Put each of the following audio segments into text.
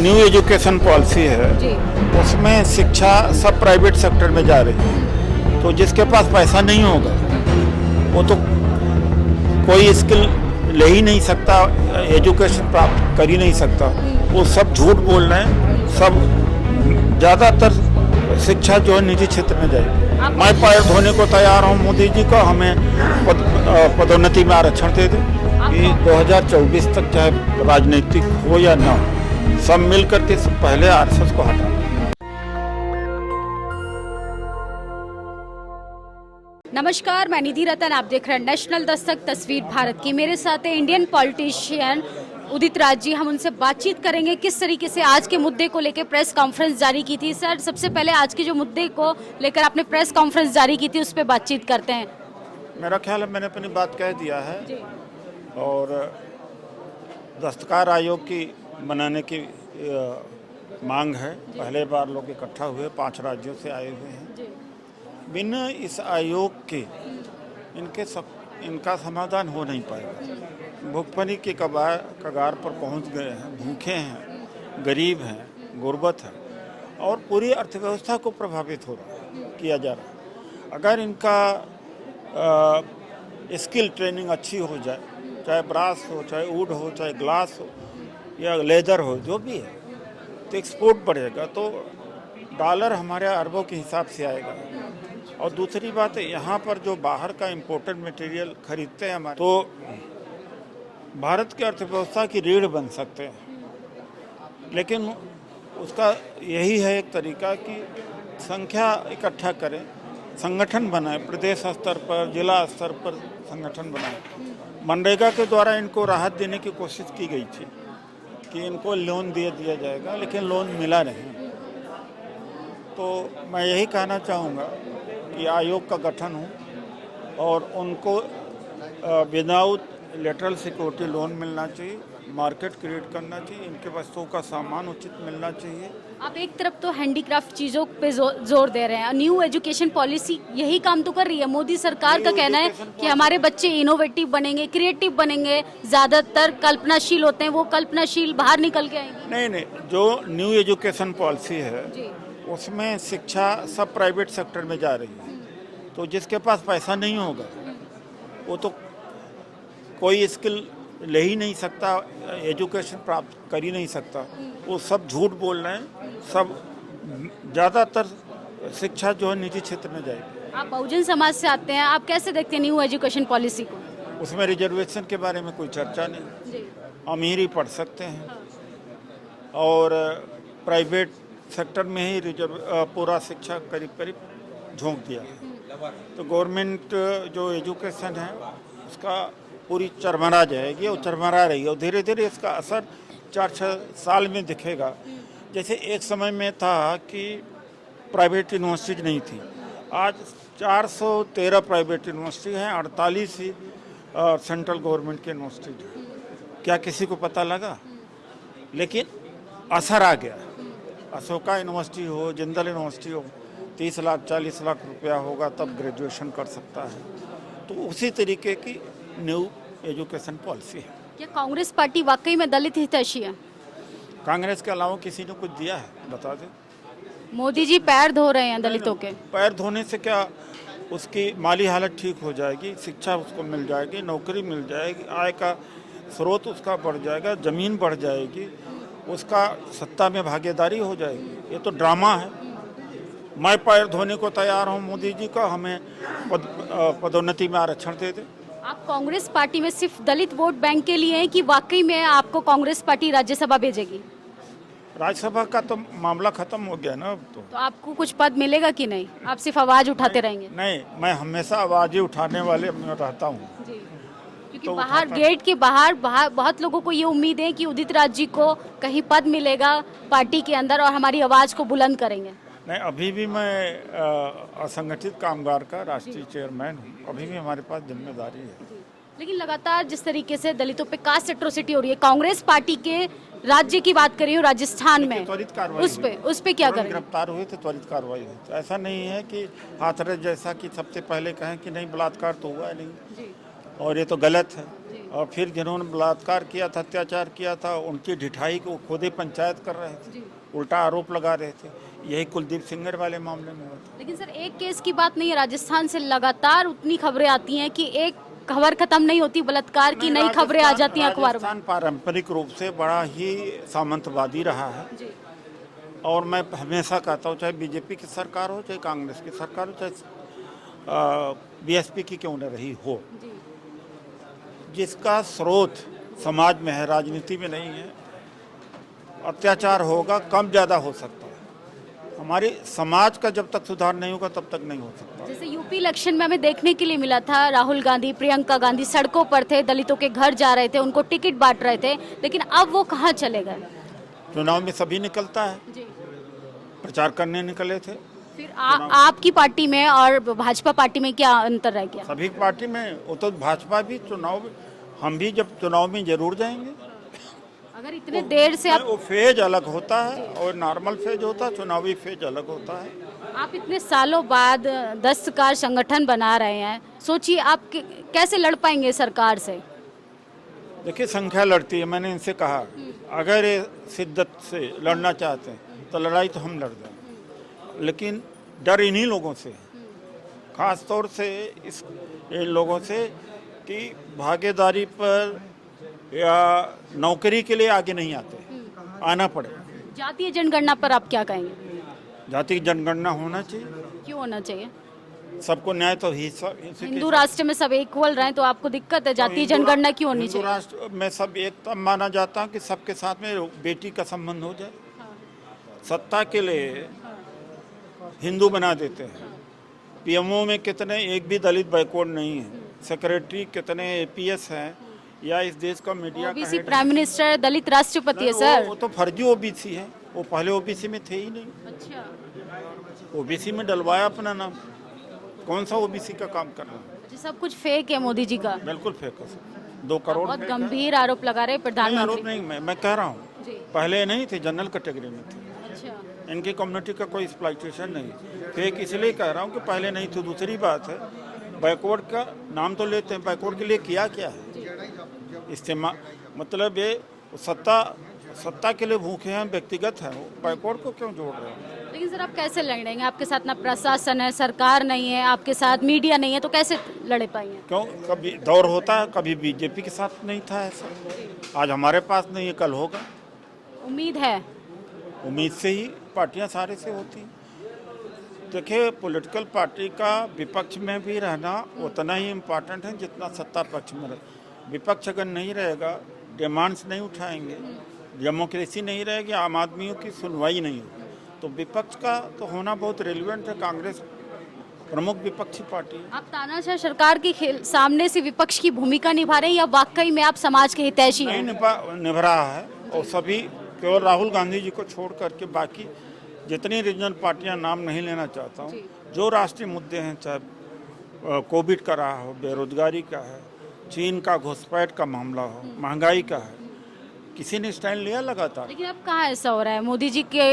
New education policy है जी। उसमें शिक्षा सब प्राइवेट सेक्टर में जा रही है। तो जिसके पास पैसा नहीं होगा वो तो कोई स्किल ले ही नहीं सकता, एजुकेशन प्राप्त कर ही नहीं सकता। वो सब झूठ बोल रहे हैं। सब ज़्यादातर शिक्षा जो है निजी क्षेत्र में जाएगी। मैं पैर धोने को तैयार हूँ मोदी जी का, हमें पदोन्नति में आरक्षण दे दे कि 2024 तक चाहे राजनीतिक हो या ना हो, सब मिल करके पहले आरएसएस को हटा। नमस्कार, मैं निधि रतन, आप देख रहे हैं नेशनल दस्तक तस्वीर भारत की। मेरे साथ है इंडियन पॉलिटिशियन उदित राज जी। हम उनसे बातचीत करेंगे किस तरीके से आज के मुद्दे को लेकर प्रेस कॉन्फ्रेंस जारी की थी। सर, सबसे पहले आज के जो मुद्दे को लेकर आपने प्रेस कॉन्फ्रेंस जारी की थी उस पर बातचीत करते हैं। मेरा ख्याल है मैंने अपनी बात कह दिया है जी। और दस्तकार आयोग की बनाने की मांग है। पहले बार लोग इकट्ठा हुए, 5 राज्यों से आए हुए हैं। जी। बिना इस आयोग के इनका समाधान हो नहीं पाएगा। भूखमरी के कगार पर पहुंच गए हैं, भूखे हैं, गरीब हैं, गुर्बत है और पूरी अर्थव्यवस्था को प्रभावित हो रहा किया जा रहा है। अगर इनका स्किल ट्रेनिंग अच्छी हो जाए, चाहे ब्रास हो, चाहे वुड हो, चाहे ग्लास हो या लेदर हो, जो भी है, तो एक्सपोर्ट बढ़ेगा तो डॉलर हमारे अरबों के हिसाब से आएगा। और दूसरी बात है, यहाँ पर जो बाहर का इम्पोर्टेड मटेरियल खरीदते हैं हमारे, तो भारत की अर्थव्यवस्था की रीढ़ बन सकते हैं। लेकिन उसका यही है एक तरीका कि संख्या इकट्ठा करें, संगठन बनाएं, प्रदेश स्तर पर, जिला स्तर पर संगठन बनाएं। मनरेगा के द्वारा इनको राहत देने की कोशिश की गई थी कि इनको लोन दिया जाएगा, लेकिन लोन मिला नहीं। तो मैं यही कहना चाहूँगा कि आयोग का गठन हो और उनको विदाउट लेटरल सिक्योरिटी लोन मिलना चाहिए, मार्केट क्रिएट करना चाहिए, इनके वस्तुओं का सामान उचित मिलना चाहिए। आप एक तरफ तो हैंडीक्राफ्ट चीज़ों पे जोर दे रहे हैं, न्यू एजुकेशन पॉलिसी यही काम तो कर रही है। मोदी सरकार का कहना है कि हमारे बच्चे इनोवेटिव बनेंगे, क्रिएटिव बनेंगे, ज़्यादातर कल्पनाशील होते हैं, वो कल्पनाशील बाहर निकल के आएंगे। नहीं, जो न्यू एजुकेशन पॉलिसी है जी। उसमें शिक्षा सब प्राइवेट सेक्टर में जा रही है। तो जिसके पास पैसा नहीं होगा वो तो कोई स्किल ले ही नहीं सकता, एजुकेशन प्राप्त कर ही नहीं सकता। वो सब झूठ बोल रहे हैं। सब ज़्यादातर शिक्षा जो है निजी क्षेत्र में जाएगी। आप बहुजन समाज से आते हैं, आप कैसे देखते हैं न्यू एजुकेशन पॉलिसी को? उसमें रिजर्वेशन के बारे में कोई चर्चा नहीं। जी। अमीर ही पढ़ सकते हैं और प्राइवेट सेक्टर में ही पूरा शिक्षा करीब झोंक दिया है। तो गवर्नमेंट जो एजुकेशन है उसका पूरी चरमरा जाएगी और चरमरा रही है और धीरे धीरे इसका असर 4-6 साल में दिखेगा। जैसे एक समय में था कि प्राइवेट यूनिवर्सिटी नहीं थी, आज 413 प्राइवेट यूनिवर्सिटी हैं, 48 ही सेंट्रल गवर्नमेंट की यूनिवर्सिटी है। क्या किसी को पता लगा? लेकिन असर आ गया। अशोका यूनिवर्सिटी हो, जिंदल यूनिवर्सिटी हो, 30 लाख 40 लाख रुपया होगा तब ग्रेजुएशन कर सकता है। तो उसी तरीके की न्यू एजुकेशन पॉलिसी है। क्या कांग्रेस पार्टी वाकई में दलित हितैषी है? कांग्रेस के अलावा किसी ने कुछ दिया है? बता दें। मोदी जी पैर धो रहे हैं दलितों के। पैर धोने से क्या उसकी माली हालत ठीक हो जाएगी, शिक्षा उसको मिल जाएगी, नौकरी मिल जाएगी, आय का स्रोत उसका बढ़ जाएगा, ज़मीन बढ़ जाएगी, उसका सत्ता में भागीदारी हो जाएगी। ये तो ड्रामा है। मैं पैर धोने को तैयार हूँ मोदी जी का, हमें पदोन्नति में आरक्षण दे दे। आप कांग्रेस पार्टी में सिर्फ दलित वोट बैंक के लिए हैं कि वाकई में आपको कांग्रेस पार्टी राज्यसभा भेजेगी? राज्यसभा का तो मामला खत्म हो गया ना अब तो आपको कुछ पद मिलेगा कि नहीं? आप सिर्फ आवाज उठाते रहेंगे? नहीं, मैं हमेशा आवाज़ ही उठाने वाले में रहता हूँ। क्योंकि तो बाहर गेट के बाहर बहुत लोगों को ये उम्मीद है कि उदित राज जी को कहीं पद मिलेगा पार्टी के अंदर और हमारी आवाज को बुलंद करेंगे। नहीं, अभी भी मैं असंगठित कामगार का राष्ट्रीय चेयरमैन हूँ, अभी भी हमारे पास जिम्मेदारी है। लेकिन लगातार जिस तरीके से दलितों पे कास्ट एट्रोसिटी हो रही है, कांग्रेस पार्टी के राज्य की बात करी हूँ राजस्थान में, त्वरित कार्रवाई उस पे क्या करें? गिरफ्तार हुए तो त्वरित कार्रवाई हुई। ऐसा नहीं है कि हाथरस जैसा कि सबसे पहले कहें कि नहीं बलात्कार तो हुआ नहीं, और ये तो गलत है और फिर जिन्होंने बलात्कार किया था, अत्याचार किया था, उनकी ढिठाई को खुद ही पंचायत कर रहे थे, उल्टा आरोप लगा रहे थे। यही कुलदीप सेंगर वाले मामले में हुआ था। लेकिन सर एक केस की बात नहीं है, राजस्थान से लगातार उतनी खबरें आती हैं कि एक खबर खत्म नहीं होती, बलात्कार की नई खबरें आ जाती हैं अखबार में। राजस्थान पारंपरिक रूप से बड़ा ही सामंतवादी रहा है जी और मैं हमेशा कहता हूँ, चाहे बीजेपी की सरकार हो, चाहे कांग्रेस की सरकार हो, चाहे बीएसपी की क्यों न रही हो, जी जिसका स्रोत समाज में है, राजनीति में नहीं है, अत्याचार होगा, कम ज़्यादा हो सकता है। हमारे समाज का जब तक सुधार नहीं होगा तब तक नहीं हो सकता। जैसे यूपी इलेक्शन में हमें देखने के लिए मिला था, राहुल गांधी, प्रियंका गांधी सड़कों पर थे, दलितों के घर जा रहे थे, उनको टिकट बांट रहे थे, लेकिन अब वो कहाँ चले गए? चुनाव में सभी निकलता है, जी प्रचार करने निकले थे। फिर आपकी पार्टी में और भाजपा पार्टी में क्या अंतर रह गया? सभी पार्टी में वो तो भाजपा भी चुनाव, हम भी जब चुनाव में जरूर जाएंगे। अगर इतने देर से आप वो फेज अलग होता है और नॉर्मल फेज होता है, चुनावी फेज अलग होता है। आप इतने सालों बाद 10 कार संगठन बना रहे हैं, सोचिए आप कैसे लड़ पाएंगे सरकार से? देखिए संख्या लड़ती है, मैंने इनसे कहा अगर ये शिद्दत से लड़ना चाहते हैं तो लड़ाई तो हम लड़ दें, लेकिन डर इन्हीं लोगों से है, खास तौर से इन लोगों से कि भागीदारी पर या नौकरी के लिए आगे नहीं आते, आना पड़ेगा। जातीय जनगणना पर आप क्या कहेंगे? जाति जनगणना होना चाहिए, क्यों होना चाहिए? सबको न्याय तो हिंदू राष्ट्र में सब इक्वल रहे तो आपको दिक्कत है, जातीय जनगणना क्यों होनी हिंदू चाहिए? राष्ट्र में सब एक तब माना जाता है कि सबके साथ में बेटी का संबंध हो जाए। सत्ता के लिए हिंदू बना देते हैं। पीएमओ में कितने एक भी दलित बैकवर्ड नहीं है, सेक्रेटरी कितने एपीएस हैं, या इस देश का मीडिया का ओबीसी हेड प्राइम मिनिस्टर दलित राष्ट्रपति है सर। वो तो फर्जी ओबीसी है, वो पहले ओबीसी में थे ही नहीं। अच्छा, ओबीसी में डलवाया अपना नाम, कौन सा ओबीसी का काम कर रहा है? अच्छा, सब कुछ फेक है मोदी जी का। बिल्कुल फेक है। 2 करोड़ बहुत फेक है। गंभीर आरोप लगा रहे नहीं, प्रधानमंत्री। आरोप नहीं, मैं कह रहा हूँ जी पहले नहीं थे, जनरल कैटेगरी में थे। अच्छा, इनकी कम्युनिटी का कोई एक्सप्लॉइटेशन नहीं। फेक इसलिए कह रहा हूँ कि पहले नहीं थी। दूसरी बात है, बैकवर्ड का नाम तो लेते हैं, बैकवर्ड के लिए किया क्या है? इस्तेमाल मतलब ये सत्ता के लिए भूखे हैं, व्यक्तिगत है, बैकवर्ड को क्यों जोड़ रहे हैं? लेकिन सर आप कैसे लड़ेंगे? आपके साथ ना प्रशासन है, सरकार नहीं है, आपके साथ मीडिया नहीं है, तो कैसे लड़े पाएंगे? क्यों? कभी दौर होता है, कभी बीजेपी के साथ नहीं था ऐसा, आज हमारे पास नहीं है, कल होगा। उम्मीद है। उम्मीद से ही पार्टियां सारे से होती हैं। देखिए, पॉलिटिकल पार्टी का विपक्ष में भी रहना उतना ही इम्पोर्टेंट है जितना सत्ता पक्ष में रहे। विपक्ष अगर नहीं रहेगा, डिमांड्स नहीं उठाएंगे, डेमोक्रेसी नहीं रहेगी, आम आदमियों की सुनवाई नहीं होगी, तो विपक्ष का तो होना बहुत रेलिवेंट है। कांग्रेस प्रमुख विपक्षी पार्टी है। आप तानाशाह सरकार के सामने से विपक्ष की भूमिका निभा रहे हैं या वाकई में आप समाज के हितैषी नहीं हैं? निभ रहा है, और सभी केवल राहुल गांधी जी को छोड़ करके बाकी जितनी रीजनल पार्टियां, नाम नहीं लेना चाहता हूँ, जो राष्ट्रीय मुद्दे हैं, चाहे कोविड का रहा हो, बेरोजगारी का है, चीन का घुसपैठ का मामला हो, महंगाई का है, किसी ने स्टैंड लिया लगातार। लेकिन अब कहाँ ऐसा हो रहा है? मोदी जी के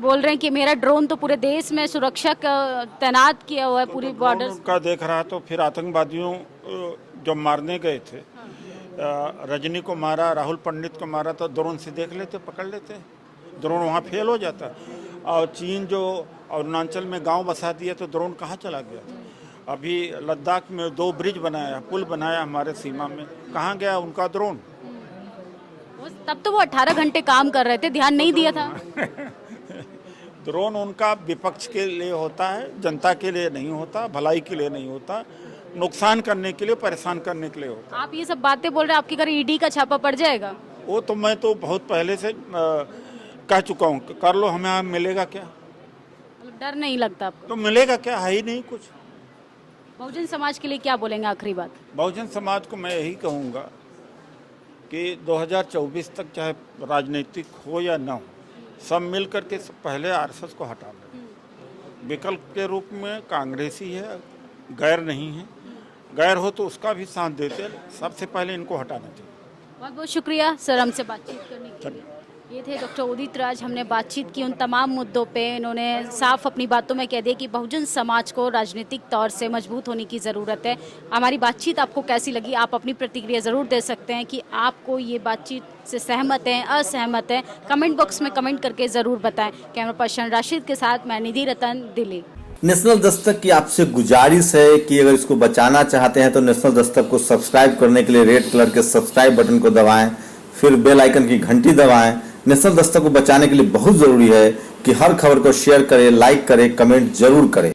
बोल रहे हैं कि मेरा ड्रोन तो पूरे देश में सुरक्षा का तैनात किया हुआ है, पूरी बॉर्डर का देख रहा, तो फिर आतंकवादियों जब मारने गए थे, रजनी को मारा, राहुल पंडित को मारा, तो ड्रोन से देख लेते, पकड़ लेते, ड्रोन वहाँ फेल हो जाता। और चीन जो अरुणाचल में गांव बसा दिया, तो ड्रोन कहाँ चला गया? अभी लद्दाख में 2 ब्रिज बनाया, पुल बनाया हमारे सीमा में, कहाँ गया उनका ड्रोन? तब तो वो 18 घंटे काम कर रहे थे, ध्यान नहीं दिया था। ड्रोन उनका विपक्ष के लिए होता है, जनता के लिए नहीं होता, भलाई के लिए नहीं होता, नुकसान करने के लिए, परेशान करने के लिए होता है। आप ये सब बातें बोल रहे हैं, आपके घर ईडी का छापा पड़ जाएगा? वो तो मैं तो बहुत पहले से कह चुका हूँ, कर लो, हमें मिलेगा क्या? मतलब डर नहीं लगता आपको? तो मिलेगा क्या, है ही नहीं कुछ। बहुजन समाज के लिए क्या बोलेंगे आखिरी बात? बहुजन समाज को मैं यही कहूँगा कि 2024 तक चाहे राजनीतिक हो या ना हो, सब मिल करके पहले आरएसएस को हटा लें। विकल्प के रूप में कांग्रेस ही है, गैर नहीं है। गैर हो तो उसका भी साथ देते, सबसे पहले इनको हटाना चाहिए। बहुत बहुत शुक्रिया सर हमसे बातचीत करने के लिए। ये थे डॉक्टर उदित राज। हमने बातचीत की उन तमाम मुद्दों पे। इन्होंने साफ अपनी बातों में कह दिया कि बहुजन समाज को राजनीतिक तौर से मजबूत होने की ज़रूरत है। हमारी बातचीत आपको कैसी लगी, आप अपनी प्रतिक्रिया ज़रूर दे सकते हैं कि आपको ये बातचीत से सहमत हैं, असहमत हैं। कमेंट बॉक्स में कमेंट करके ज़रूर बताएं। कैमरा पर्सन राशिद के साथ मैं निधि रतन, दिल्ली। नेशनल दस्तक की आपसे गुजारिश है कि अगर इसको बचाना चाहते हैं तो नेशनल दस्तक को सब्सक्राइब करने के लिए रेड कलर के सब्सक्राइब बटन को दबाएं, फिर बेल आइकन की घंटी दबाएं। नेशनल दस्तक को बचाने के लिए बहुत जरूरी है कि हर खबर को शेयर करें, लाइक करें, कमेंट जरूर करें।